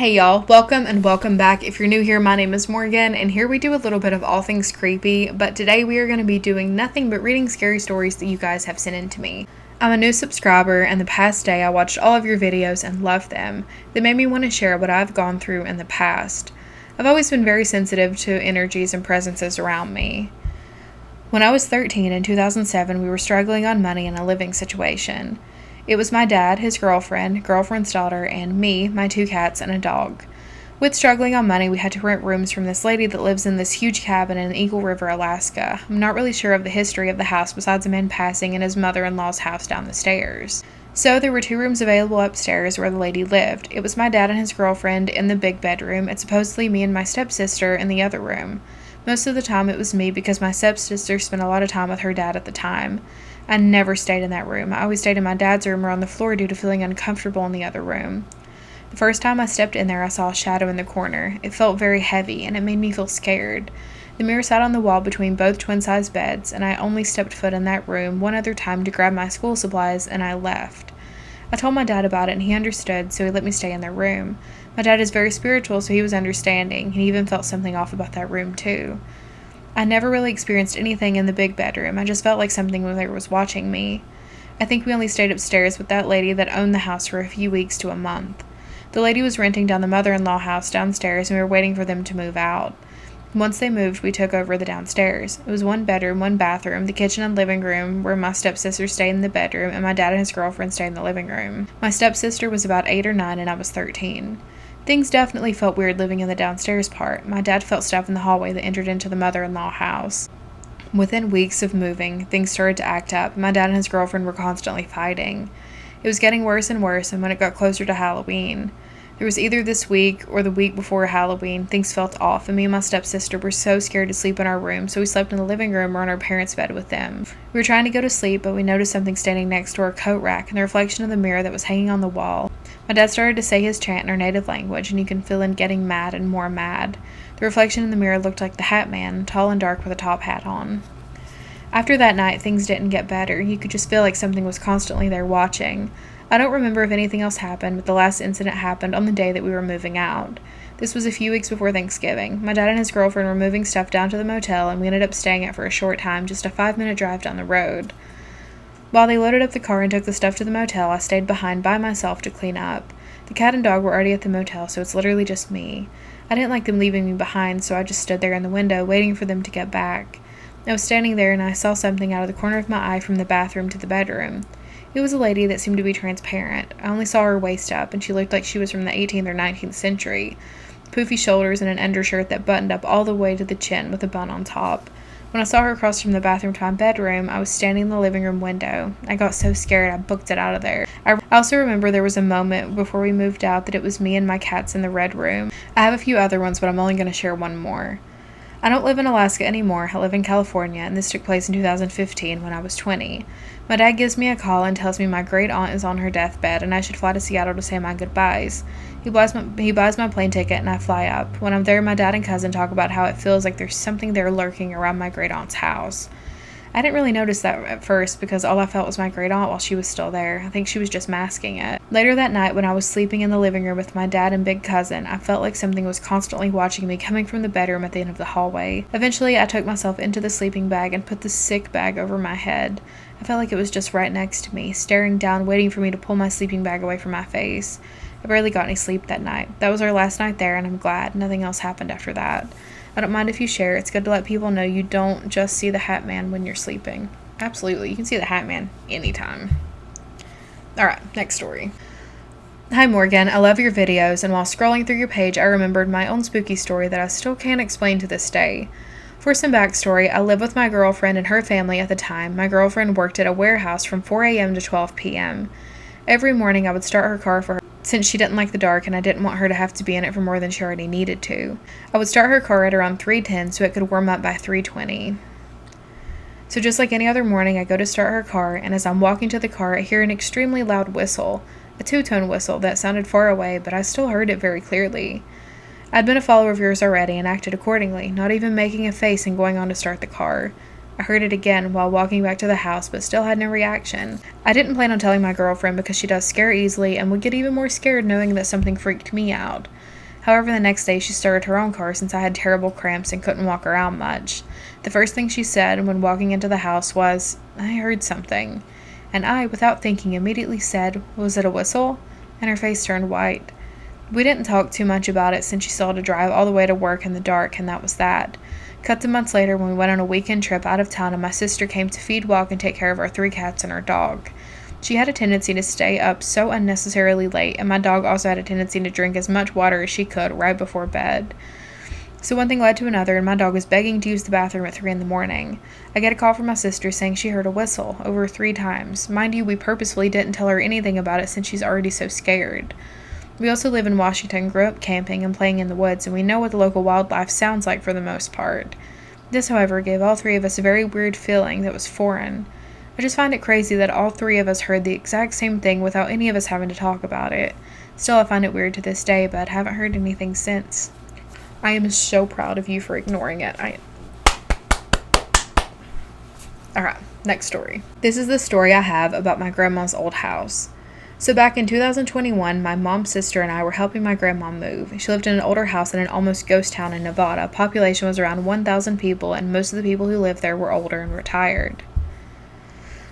Hey y'all, welcome and welcome back. If you're new here, my name is Morgan, and here we do a little bit of all things creepy, but today we are going to be doing nothing but reading scary stories that you guys have sent in to me. I'm a new subscriber, and the past day I watched all of your videos and loved them. They made me want to share what I've gone through in the past. I've always been very sensitive to energies and presences around me. When I was 13 in 2007, we were struggling on money and a living situation. It was my dad, his girlfriend's daughter, and me, my 2 cats, and a dog. With struggling on money, we had to rent rooms from this lady that lives in this huge cabin in Eagle River, Alaska. I'm not really sure of the history of the house besides a man passing in his mother-in-law's house down the stairs. So there were 2 rooms available upstairs where the lady lived. It was my dad and his girlfriend in the big bedroom, and supposedly me and my stepsister in the other room. Most of the time it was me because my stepsister spent a lot of time with her dad at the time. I never stayed in that room. I always stayed in my dad's room or on the floor due to feeling uncomfortable in the other room. The first time I stepped in there, I saw a shadow in the corner. It felt very heavy, and it made me feel scared. The mirror sat on the wall between both twin-size beds, and I only stepped foot in that room one other time to grab my school supplies, and I left. I told my dad about it, and he understood, so he let me stay in their room. My dad is very spiritual, so he was understanding, and he even felt something off about that room, too. I never really experienced anything in the big bedroom. I just felt like something was watching me. I think we only stayed upstairs with that lady that owned the house for a few weeks to a month. The lady was renting down the mother-in-law house downstairs, and we were waiting for them to move out. Once they moved, we took over the downstairs. It was 1 bedroom, 1 bathroom, the kitchen and living room, where my stepsister stayed in the bedroom, and my dad and his girlfriend stayed in the living room. My stepsister was about 8 or 9, and I was 13. Things definitely felt weird living in the downstairs part. My dad felt stuff in the hallway that entered into the mother-in-law house. Within weeks of moving, things started to act up. My dad and his girlfriend were constantly fighting. It was getting worse and worse, and when it got closer to Halloween, there was either this week or the week before Halloween, things felt off, and me and my stepsister were so scared to sleep in our room, so we slept in the living room or on our parents' bed with them. We were trying to go to sleep, but we noticed something standing next to our coat rack and the reflection of the mirror that was hanging on the wall. My dad started to say his chant in our native language, and you can feel him getting mad and more mad. The reflection in the mirror looked like the Hat Man, tall and dark with a top hat on. After that night, things didn't get better. You could just feel like something was constantly there watching. I don't remember if anything else happened, but the last incident happened on the day that we were moving out. This was a few weeks before Thanksgiving. My dad and his girlfriend were moving stuff down to the motel, and we ended up staying at for a short time, just a 5-minute drive down the road. While they loaded up the car and took the stuff to the motel, I stayed behind by myself to clean up. The cat and dog were already at the motel, so it's literally just me. I didn't like them leaving me behind, so I just stood there in the window, waiting for them to get back. I was standing there, and I saw something out of the corner of my eye from the bathroom to the bedroom. It was a lady that seemed to be transparent. I only saw her waist up, and she looked like she was from the 18th or 19th century. Poofy shoulders and an undershirt that buttoned up all the way to the chin with a bun on top. When I saw her cross from the bathroom to my bedroom, I was standing in the living room window. I got so scared I booked it out of there. I also remember there was a moment before we moved out that it was me and my cats in the red room. I have a few other ones, but I'm only going to share one more. I don't live in Alaska anymore. I live in California, and this took place in 2015 when I was 20. My dad gives me a call and tells me my great aunt is on her deathbed and I should fly to Seattle to say my goodbyes. He buys my plane ticket and I fly up. When I'm there, my dad and cousin talk about how it feels like there's something there lurking around my great aunt's house. I didn't really notice that at first because all I felt was my great aunt while she was still there. I think she was just masking it. Later that night, when I was sleeping in the living room with my dad and big cousin, I felt like something was constantly watching me coming from the bedroom at the end of the hallway. Eventually, I took myself into the sleeping bag and put the sick bag over my head. I felt like it was just right next to me, staring down, waiting for me to pull my sleeping bag away from my face. I barely got any sleep that night. That was our last night there, and I'm glad. Nothing else happened after that. I don't mind if you share. It's good to let people know you don't just see the Hat Man when you're sleeping. Absolutely. You can see the Hat Man anytime. Alright, next story. Hi Morgan, I love your videos, and while scrolling through your page, I remembered my own spooky story that I still can't explain to this day. For some backstory, I lived with my girlfriend and her family at the time. My girlfriend worked at a warehouse from 4 a.m. to 12 p.m. Every morning I would start her car for her, since she didn't like the dark and I didn't want her to have to be in it for more than she already needed to. I would start her car at around 3:10 so it could warm up by 3:20. So just like any other morning, I go to start her car, and as I'm walking to the car, I hear an extremely loud whistle, a 2-tone whistle that sounded far away, but I still heard it very clearly. I'd been a follower of yours already and acted accordingly, not even making a face and going on to start the car. I heard it again while walking back to the house, but still had no reaction. I didn't plan on telling my girlfriend because she does scare easily and would get even more scared knowing that something freaked me out. However, the next day she started her own car since I had terrible cramps and couldn't walk around much. The first thing she said when walking into the house was, "I heard something." And I, without thinking, immediately said, "Was it a whistle?" And her face turned white. We didn't talk too much about it since she still had to drive all the way to work in the dark, and that was that. Cut to months later when we went on a weekend trip out of town and my sister came to feed, walk, and take care of our 3 cats and our dog. She had a tendency to stay up so unnecessarily late, and my dog also had a tendency to drink as much water as she could right before bed. So one thing led to another, and my dog was begging to use the bathroom at 3 in the morning. I get a call from my sister saying she heard a whistle over 3 times. Mind you, we purposefully didn't tell her anything about it since she's already so scared. We also live in Washington, grew up camping and playing in the woods, and we know what the local wildlife sounds like for the most part. This, however, gave all 3 of us a very weird feeling that was foreign. I just find it crazy that all 3 of us heard the exact same thing without any of us having to talk about it. Still, I find it weird to this day, but haven't heard anything since. I am so proud of you for ignoring it. Alright, next story. This is the story I have about my grandma's old house. So back in 2021, my mom's sister and I were helping my grandma move. She lived in an older house in an almost ghost town in Nevada. Population was around 1,000 people, and most of the people who lived there were older and retired.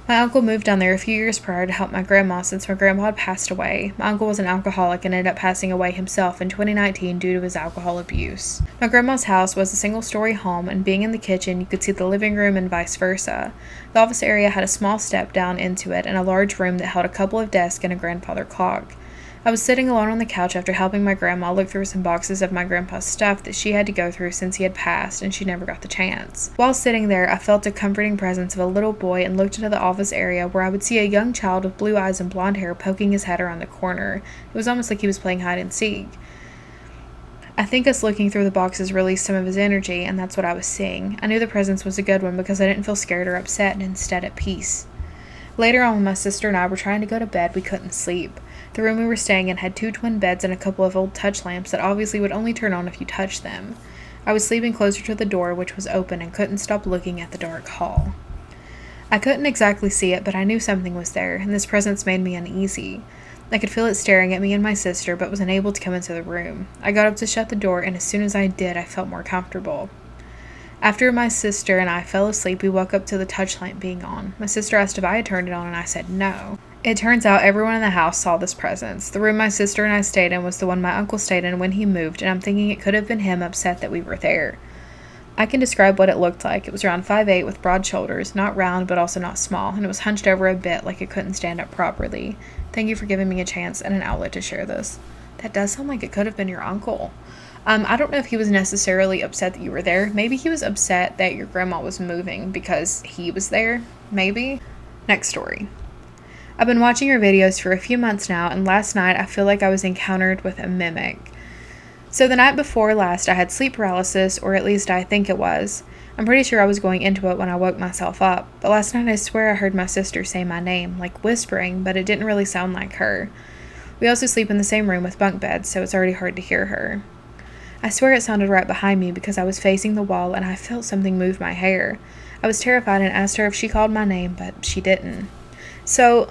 My uncle moved down there a few years prior to help my grandma since my grandma had passed away. My uncle was an alcoholic and ended up passing away himself in 2019 due to his alcohol abuse. My grandma's house was a single-story home, and being in the kitchen, you could see the living room and vice versa. The office area had a small step down into it and a large room that held a couple of desks and a grandfather clock. I was sitting alone on the couch after helping my grandma look through some boxes of my grandpa's stuff that she had to go through since he had passed, and she never got the chance. While sitting there, I felt a comforting presence of a little boy and looked into the office area where I would see a young child with blue eyes and blonde hair poking his head around the corner. It was almost like he was playing hide and seek. I think us looking through the boxes released some of his energy, and that's what I was seeing. I knew the presence was a good one because I didn't feel scared or upset, and instead at peace. Later on, when my sister and I were trying to go to bed, we couldn't sleep. The room we were staying in had 2 twin beds and a couple of old touch lamps that obviously would only turn on if you touched them. I was sleeping closer to the door, which was open, and couldn't stop looking at the dark hall. I couldn't exactly see it, but I knew something was there, and this presence made me uneasy. I could feel it staring at me and my sister, but was unable to come into the room. I got up to shut the door, and as soon as I did, I felt more comfortable. After my sister and I fell asleep, we woke up to the touch lamp being on. My sister asked if I had turned it on, and I said no. It turns out everyone in the house saw this presence. The room my sister and I stayed in was the one my uncle stayed in when he moved, and I'm thinking it could have been him upset that we were there. I can describe what it looked like. It was around 5'8" with broad shoulders, not round but also not small, and it was hunched over a bit like it couldn't stand up properly. Thank you for giving me a chance and an outlet to share this. That does sound like it could have been your uncle. I don't know if he was necessarily upset that you were there. Maybe he was upset that your grandma was moving because he was there. Maybe. Next story. I've been watching your videos for a few months now, and last night I feel like I was encountered with a mimic. So the night before last I had sleep paralysis, or at least I think it was. I'm pretty sure I was going into it when I woke myself up, but last night I swear I heard my sister say my name, like whispering, but it didn't really sound like her. We also sleep in the same room with bunk beds, so it's already hard to hear her. I swear it sounded right behind me because I was facing the wall and I felt something move my hair. I was terrified and asked her if she called my name, but she didn't. So,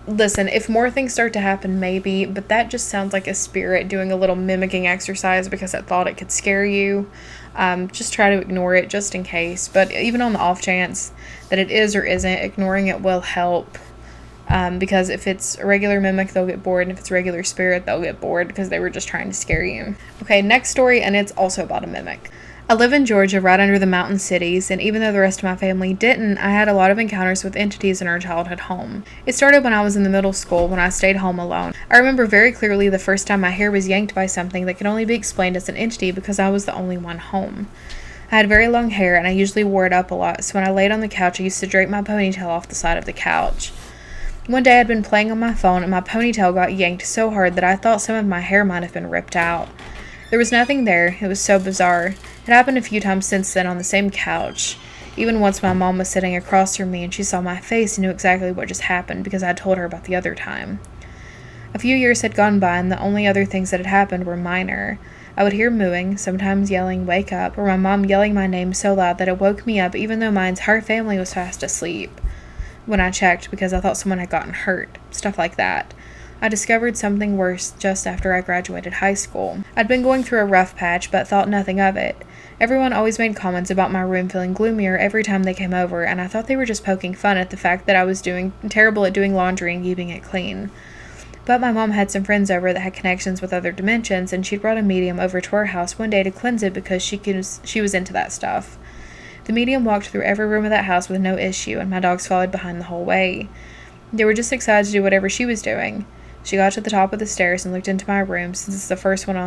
listen, if more things start to happen, maybe, but that just sounds like a spirit doing a little mimicking exercise because it thought it could scare you. Just try to ignore it just in case, but even on the off chance that it is or isn't, ignoring it will help. Because if it's a regular mimic, they'll get bored, and if it's a regular spirit, they'll get bored because they were just trying to scare you. Okay, next story, and it's also about a mimic. I live in Georgia, right under the mountain cities, and even though the rest of my family didn't, I had a lot of encounters with entities in our childhood home. It started when I was in the middle school, when I stayed home alone. I remember very clearly the first time my hair was yanked by something that could only be explained as an entity because I was the only one home. I had very long hair, and I usually wore it up a lot, so when I laid on the couch, I used to drape my ponytail off the side of the couch. One day I'd been playing on my phone and my ponytail got yanked so hard that I thought some of my hair might have been ripped out. There was nothing there. It was so bizarre. It happened a few times since then on the same couch. Even once my mom was sitting across from me and she saw my face and knew exactly what just happened because I told her about the other time. A few years had gone by, and the only other things that had happened were minor. I would hear mooing, sometimes yelling, "Wake up," or my mom yelling my name so loud that it woke me up even though my entire family was fast asleep. When I checked, because I thought someone had gotten hurt, stuff like that. I discovered something worse just after I graduated high school. I'd been going through a rough patch, but thought nothing of it. Everyone always made comments about my room feeling gloomier every time they came over, and I thought they were just poking fun at the fact that I was terrible at doing laundry and keeping it clean. But my mom had some friends over that had connections with other dimensions, and she'd brought a medium over to our house one day to cleanse it because she was into that stuff. The medium walked through every room of that house with no issue, and my dogs followed behind the whole way. They were just excited to do whatever she was doing. She got to the top of the stairs and looked into my room since it's the first one there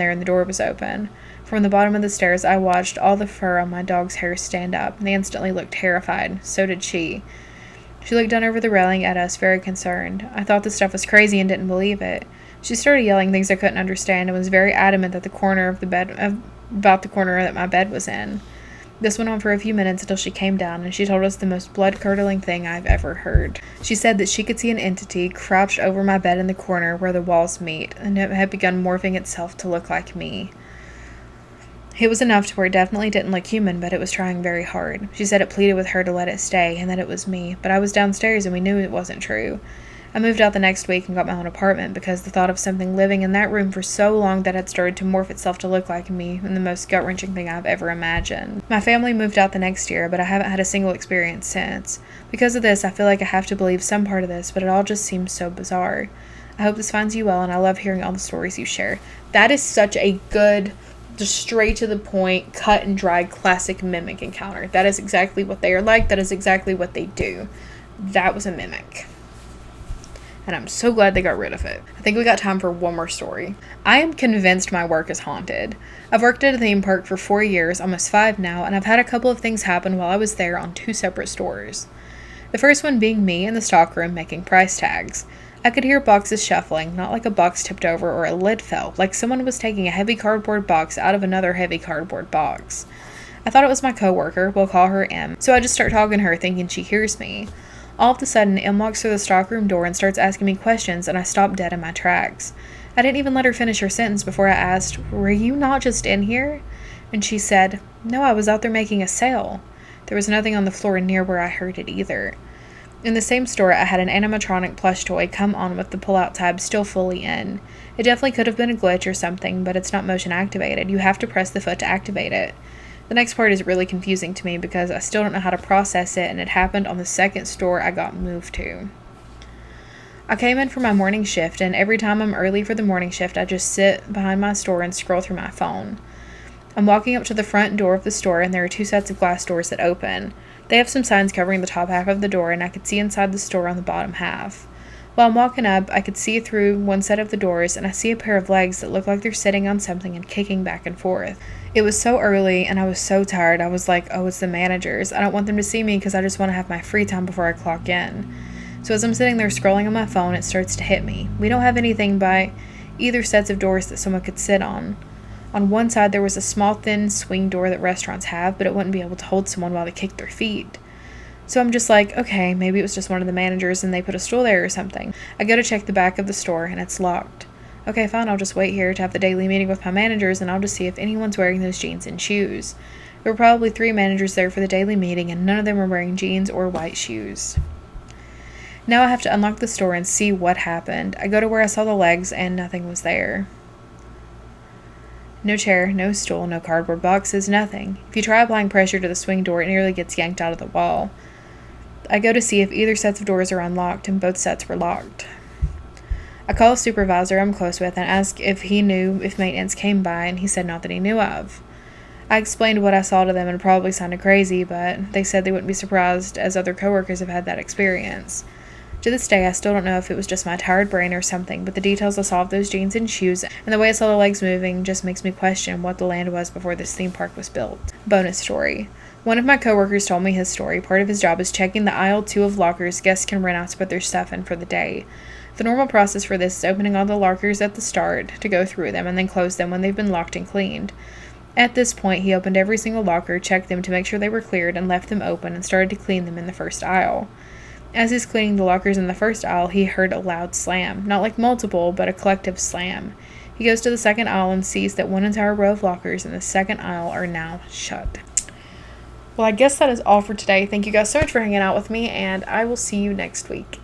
and the door was open. From the bottom of the stairs, I watched all the fur on my dog's hair stand up, and they instantly looked terrified. So did she. She looked down over the railing at us, very concerned. I thought the stuff was crazy and didn't believe it. She started yelling things I couldn't understand and was very adamant that about the corner that my bed was in. This went on for a few minutes until she came down, and she told us the most blood-curdling thing I've ever heard. She said that she could see an entity crouched over my bed in the corner where the walls meet, and it had begun morphing itself to look like me. It was enough to where it definitely didn't look human, but it was trying very hard. She said it pleaded with her to let it stay, and that it was me, but I was downstairs and we knew it wasn't true. I moved out the next week and got my own apartment because the thought of something living in that room for so long that had started to morph itself to look like me was the most gut-wrenching thing I've ever imagined. My family moved out the next year, but I haven't had a single experience since. Because of this, I feel like I have to believe some part of this, but it all just seems so bizarre. I hope this finds you well, and I love hearing all the stories you share. That is such a good, just straight to the point, cut and dried classic mimic encounter. That is exactly what they are like. That is exactly what they do. That was a mimic. And I'm so glad they got rid of it. I think we got time for one more story. I am convinced my work is haunted. I've worked at a theme park for 4 years, almost 5 now, and I've had a couple of things happen while I was there on 2 separate stores. The first one being me in the stockroom making price tags. I could hear boxes shuffling, not like a box tipped over or a lid fell, like someone was taking a heavy cardboard box out of another heavy cardboard box. I thought it was my coworker, we'll call her M, so I just start talking to her thinking she hears me. All of a sudden, M walks through the stockroom door and starts asking me questions, and I stop dead in my tracks. I didn't even let her finish her sentence before I asked, "Were you not just in here?" And she said, "No, I was out there making a sale." There was nothing on the floor near where I heard it either. In the same store, I had an animatronic plush toy come on with the pull-out tab still fully in. It definitely could have been a glitch or something, but it's not motion activated. You have to press the foot to activate it. The next part is really confusing to me because I still don't know how to process it, and it happened on the second store I got moved to. I came in for my morning shift, and every time I'm early for the morning shift, I just sit behind my store and scroll through my phone. I'm walking up to the front door of the store, and there are 2 sets of glass doors that open. They have some signs covering the top half of the door, and I could see inside the store on the bottom half. While I'm walking up, I could see through one set of the doors, and I see a pair of legs that look like they're sitting on something and kicking back and forth. It was so early, and I was so tired. I was like, oh, it's the managers. I don't want them to see me because I just want to have my free time before I clock in. So as I'm sitting there scrolling on my phone, it starts to hit me. We don't have anything by either sets of doors that someone could sit on. On one side, there was a small, thin swing door that restaurants have, but it wouldn't be able to hold someone while they kicked their feet. So I'm just like, okay, maybe it was just one of the managers and they put a stool there or something. I go to check the back of the store, and it's locked. Okay, fine, I'll just wait here to have the daily meeting with my managers, and I'll just see if anyone's wearing those jeans and shoes. There were probably 3 managers there for the daily meeting, and none of them were wearing jeans or white shoes. Now I have to unlock the store and see what happened. I go to where I saw the legs, and nothing was there. No chair, no stool, no cardboard boxes, nothing. If you try applying pressure to the swing door, it nearly gets yanked out of the wall. I go to see if either sets of doors are unlocked, and both sets were locked. I call a supervisor I'm close with and ask if he knew if maintenance came by, and he said not that he knew of. I explained what I saw to them, and it probably sounded crazy, but they said they wouldn't be surprised as other coworkers have had that experience. To this day, I still don't know if it was just my tired brain or something, but the details I saw of those jeans and shoes and the way I saw the legs moving just makes me question what the land was before this theme park was built. Bonus story. One of my coworkers told me his story. Part of his job is checking the aisle 2 of lockers guests can rent out to put their stuff in for the day. The normal process for this is opening all the lockers at the start to go through them and then close them when they've been locked and cleaned. At this point, he opened every single locker, checked them to make sure they were cleared, and left them open and started to clean them in the first aisle. As he's cleaning the lockers in the first aisle, he heard a loud slam. Not like multiple, but a collective slam. He goes to the second aisle and sees that one entire row of lockers in the second aisle are now shut. Well, I guess that is all for today. Thank you guys so much for hanging out with me, and I will see you next week.